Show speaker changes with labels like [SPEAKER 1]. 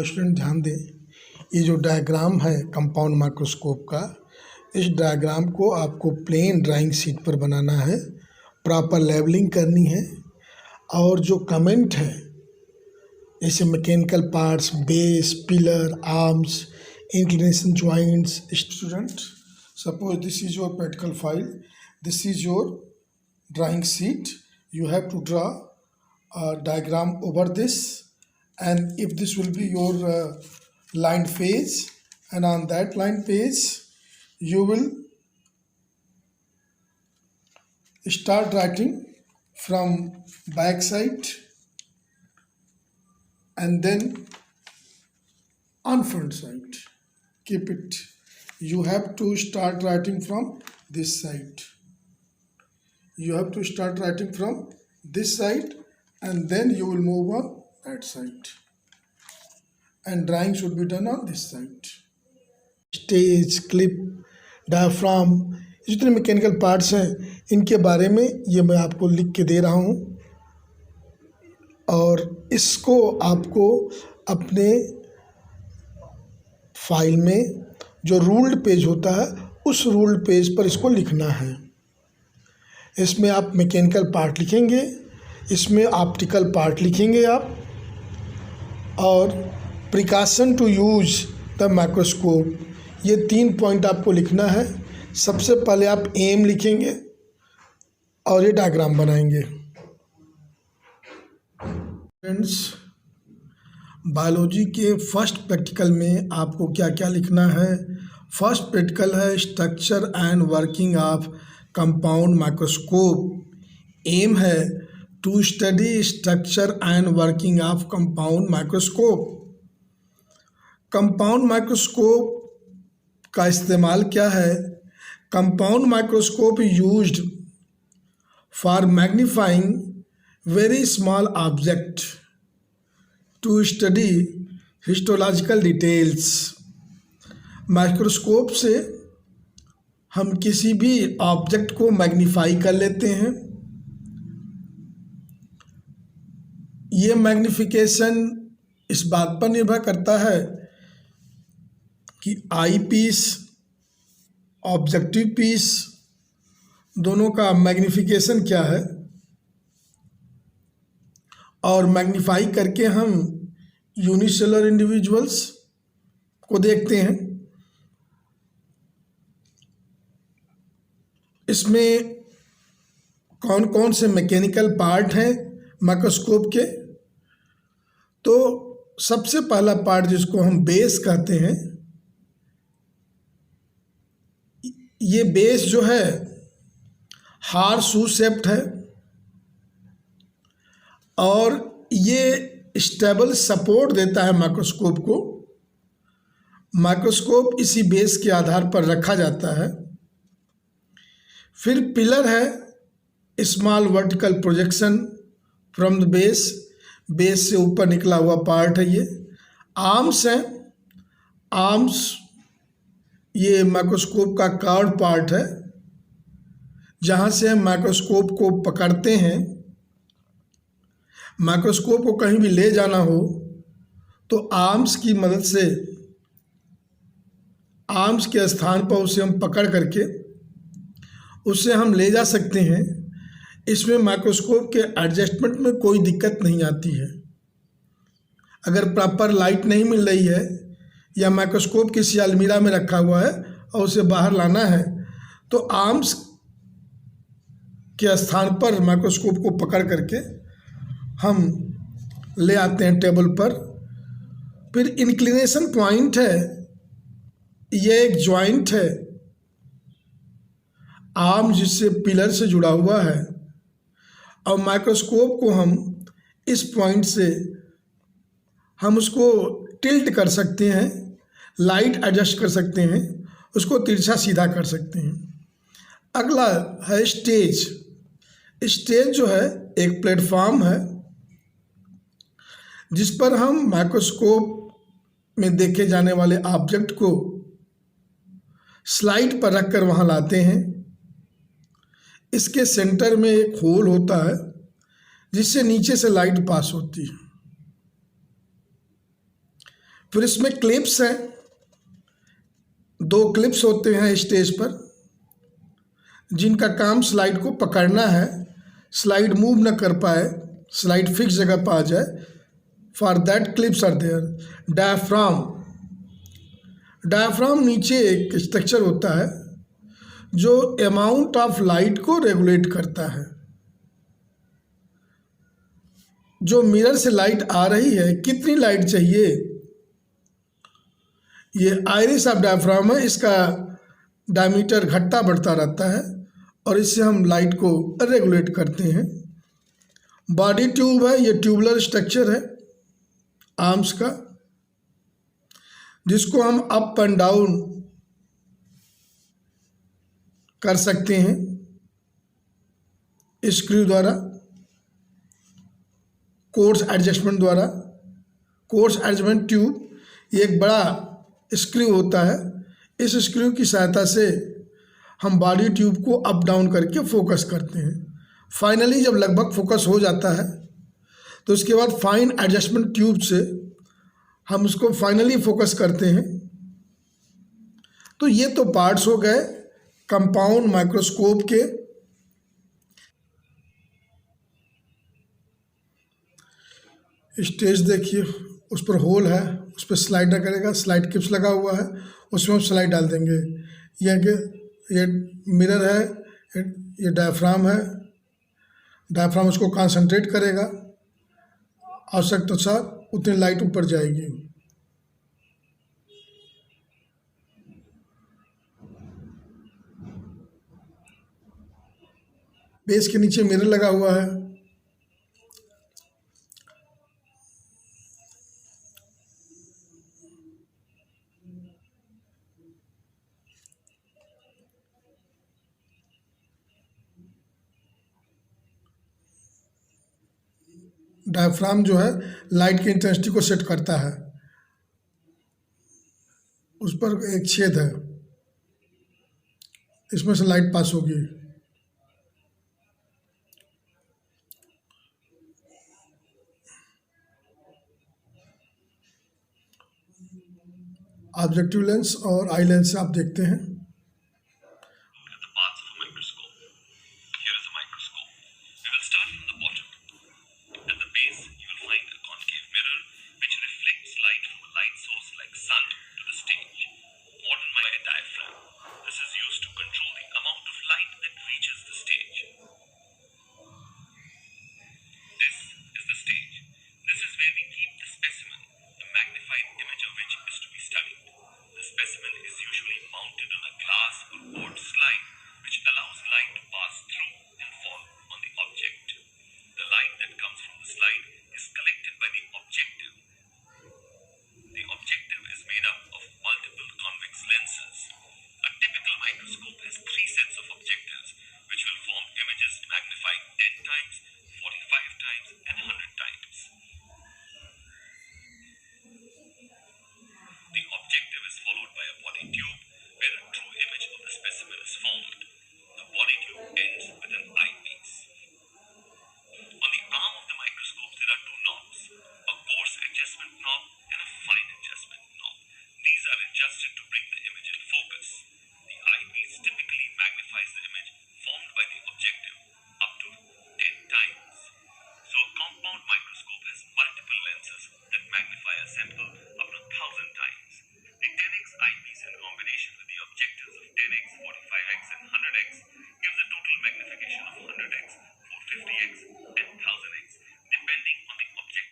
[SPEAKER 1] Student ध्यान दें, ये जो डायग्राम है कंपाउंड माइक्रोस्कोप का, इस डायग्राम को आपको प्लेन ड्राइंग शीट पर बनाना है, प्रॉपर लेवलिंग करनी है। और जो कमेंट है जैसे mechanical parts, base, pillar, arms, inclination joints, student suppose this is your practical file, this is your drawing sheet, you have to draw a diagram over this, and if this will be your line phase, and on that line phase you will start writing from back side and then on front side. Keep it, you have to start writing from this side. You have to start writing from this side and then you will move on that side, and drawing should be done on this side. Stage, clip, diaphragm, जितने mechanical parts हैं इनके बारे में ये मैं आपको लिख के दे रहा हूँ, और इसको आपको अपने फाइल में जो रूल्ड पेज होता है उस रूल्ड पेज पर इसको लिखना है। इसमें आप मैकेनिकल पार्ट लिखेंगे, इसमें ऑप्टिकल पार्ट लिखेंगे आप, और precaution to use the microscope, ये 3 पॉइंट आपको लिखना है। सबसे पहले आप एम लिखेंगे और ये डायग्राम बनाएंगे। फ्रेंड्स, बायोलॉजी के फर्स्ट प्रैक्टिकल में आपको क्या क्या लिखना है। फर्स्ट प्रैक्टिकल है structure and working of compound microscope. Aim है to study structure and working of compound microscope. Compound microscope का इस्तेमाल क्या है? Compound microscope used for magnifying very small object to study histological details. Microscope से हम किसी भी ऑब्जेक्ट को मैग्नीफाई कर लेते हैं। ये मैग्नीफिकेशन इस बात पर निर्भर करता है कि आई पीस, ऑब्जेक्टिव पीस, दोनों का मैग्नीफिकेशन क्या है, और मैग्नीफाई करके हम यूनिसेलुलर इंडिविजुअल्स को देखते हैं। इसमें कौन कौन से मैकेनिकल पार्ट हैं माइक्रोस्कोप के? तो सबसे पहला पार्ट जिसको हम बेस कहते हैं, ये बेस जो है हार्स शू शेप्ड है और ये स्टेबल सपोर्ट देता है माइक्रोस्कोप को। माइक्रोस्कोप इसी बेस के आधार पर रखा जाता है। फिर पिलर है small vertical projection from the base, base से ऊपर निकला हुआ पार्ट है ये। आर्म्स हैं, आर्म्स ये माइक्रोस्कोप का कर्व पार्ट है, जहाँ से हम माइक्रोस्कोप को पकड़ते हैं। माइक्रोस्कोप को कहीं भी ले जाना हो तो आर्म्स की मदद से, आर्म्स के स्थान पर उसे हम पकड़ करके उससे हम ले जा सकते हैं। इसमें माइक्रोस्कोप के एडजस्टमेंट में कोई दिक्कत नहीं आती है। अगर प्रॉपर लाइट नहीं मिल रही है या माइक्रोस्कोप किसी अलमीरा में रखा हुआ है और उसे बाहर लाना है, तो आर्म्स के स्थान पर माइक्रोस्कोप को पकड़ करके हम ले आते हैं टेबल पर। फिर इंक्लिनेशन पॉइंट है, ये एक जॉइंट है, आर्म जिससे पिलर से जुड़ा हुआ है, और माइक्रोस्कोप को हम इस पॉइंट से हम उसको टिल्ट कर सकते हैं, लाइट एडजस्ट कर सकते हैं, उसको तिरछा सीधा कर सकते हैं। अगला है स्टेज। स्टेज जो है एक प्लेटफॉर्म है जिस पर हम माइक्रोस्कोप में देखे जाने वाले ऑब्जेक्ट को स्लाइड पर रखकर वहाँ लाते हैं। इसके सेंटर में एक होल होता है जिससे नीचे से लाइट पास होती है। फिर इसमें क्लिप्स हैं, 2 क्लिप्स होते हैं स्टेज पर, जिनका काम स्लाइड को पकड़ना है, स्लाइड मूव न कर पाए, स्लाइड फिक्स जगह पर आ जाए। For that clips are there. Diaphragm नीचे एक स्ट्रक्चर होता है जो अमाउंट ऑफ लाइट को रेगुलेट करता है। जो मिरर से लाइट आ रही है, कितनी लाइट चाहिए, ये आइरिस ऑफ डायफ्राम है, इसका डायमीटर घटता बढ़ता रहता है और इससे हम लाइट को रेगुलेट करते हैं। बॉडी ट्यूब है, ये ट्यूबुलर स्ट्रक्चर है आर्म्स का, जिसको हम अप एंड डाउन कर सकते हैं स्क्रू द्वारा, कोर्स एडजस्टमेंट द्वारा। कोर्स एडजस्टमेंट ट्यूब ये एक बड़ा स्क्रू होता है, इस स्क्रू की सहायता से हम बॉडी ट्यूब को अप डाउन करके फोकस करते हैं। फाइनली जब लगभग फोकस हो जाता है तो उसके बाद फाइन एडजस्टमेंट ट्यूब से हम उसको फाइनली फोकस करते हैं। तो ये तो पार्ट्स हो गए कंपाउंड माइक्रोस्कोप के। स्टेज देखिए, उस पर होल है, उस पर स्लाइड करेगा, स्लाइड क्लिप्स लगा हुआ है, उसमें हम स्लाइड डाल देंगे। ये मिरर है, ये डायफ्राम है, डायफ्राम उसको कंसंट्रेट करेगा, आवश्यकता अनुसार उतनी लाइट ऊपर जाएगी। बेस के नीचे मिरर लगा हुआ है। डायफ्राम जो है लाइट की इंटेंसिटी को सेट करता है, उस पर एक छेद है, इसमें से लाइट पास होगी। ऑब्जेक्टिव लेंस और आई लेंस से आप देखते हैं।